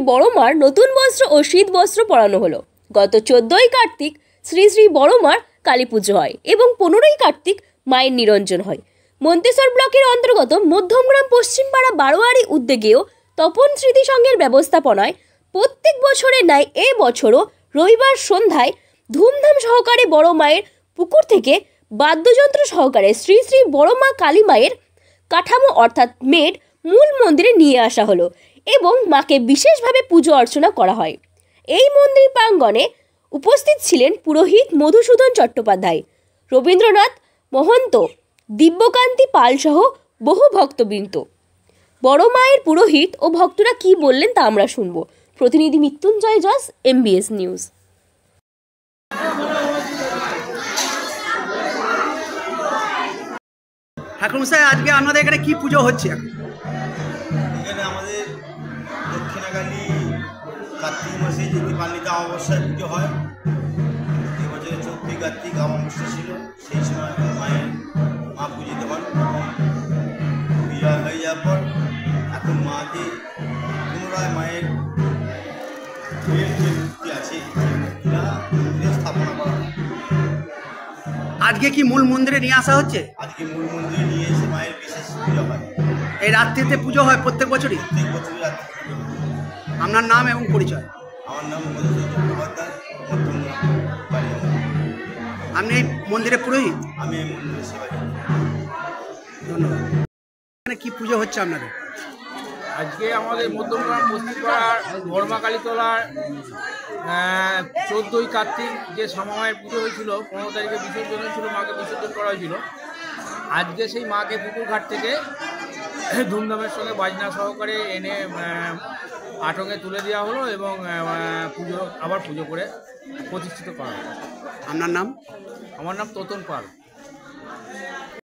বড় মার নতুন বস্ত্র ও শীত বস্ত্র পরানো হলো। গত 14ই কার্তিক শ্রী শ্রী বড় মার কালী পুজো হয় এবং 15ই কার্তিক মায়ের নিরঞ্জন হয়। মন্তেশ্বর ব্লকের অন্তর্গত মধ্যমগ্রাম পশ্চিমপাড়া বারোয়ারি উদ্যোগেও তপন স্মৃতি সংঘের ব্যবস্থাপনায় প্রত্যেক বছরের ন্যায় এ বছরও রবিবার সন্ধ্যায় ধুমধাম সহকারে বড় মায়ের পুকুর থেকে বাদ্যযন্ত্র সহকারে শ্রী শ্রী বড় মা কালী মায়ের কাঠামো অর্থাৎ মেড মূল মন্দিরে নিয়ে আসা হলো এবং মাকে বিশেষভাবে পুজো অর্চনা করা হয়। এই মন্দির প্রাঙ্গণে উপস্থিত ছিলেন পুরোহিত মধুসূদন চট্টোপাধ্যায়, রবীন্দ্রনাথ মহন্ত, দিব্যকান্তি পাল সহ বহু ভক্তবৃন্দ। বড় মায়ের পুরোহিত ও ভক্তরা কি বললেন তা আমরা শুনব। প্রতিনিধি মৃত্যুঞ্জয় জস, MBS নিউজ। ঠাকুর সাহেব, আজকে আমাদের এখানে কি পুজো হচ্ছে? এখানে আমাদের দক্ষিণাকালী কার্তিক মাসে যে দীপান্বিতা অমাবস্যায় পুজো হয়। এবছরে 14 কার্তিক অমাবস্যা ছিল, সেই সময় মা পূজিত হন। বিজয় হয়ে যাওয়ার পর এখন মাকে পুনরায় মায়ের যে মূর্তি আছে স্থাপনা করা হয়। আজকে কি মূল মন্দিরে নিয়ে আসা হচ্ছে? আজকে মূল মন্দিরে নিয়ে এসে মায়ের বিশেষ পুজো হয়। এই রাত্রিতে পুজো হয় প্রত্যেক বছরই? প্রত্যেক বছরই রাত্রি পুজো হয়। আপনার নাম এবং পরিচয়? আমার নাম মধুসূদন চট্টোপাধ্যায়, বাড়ি। আপনি এই মন্দিরে পুরোহিত? আমি এই মন্দিরের সেবা করি। ধন্যবাদ। এখানে কি পুজো হচ্ছে আপনাদের? আজকে আমাদের মধ্যমগ্রাম বস্তিপাড়ার বড়মা কালীতলার 14ই কার্তিক যে শ্যামামায়ের পুজো হয়েছিল, 15 তারিখে বিসর্জন হয়েছিল, মাকে বিসর্জন করা হয়েছিল। আজকে সেই মাকে পুকুর ঘাট থেকে ধুমধামের সঙ্গে বাজনা সহকারে এনে আটকে তুলে দেওয়া হলো এবং পুজো করে প্রতিষ্ঠিত করা হলো। আপনার নাম? আমার নাম তোতন পাল।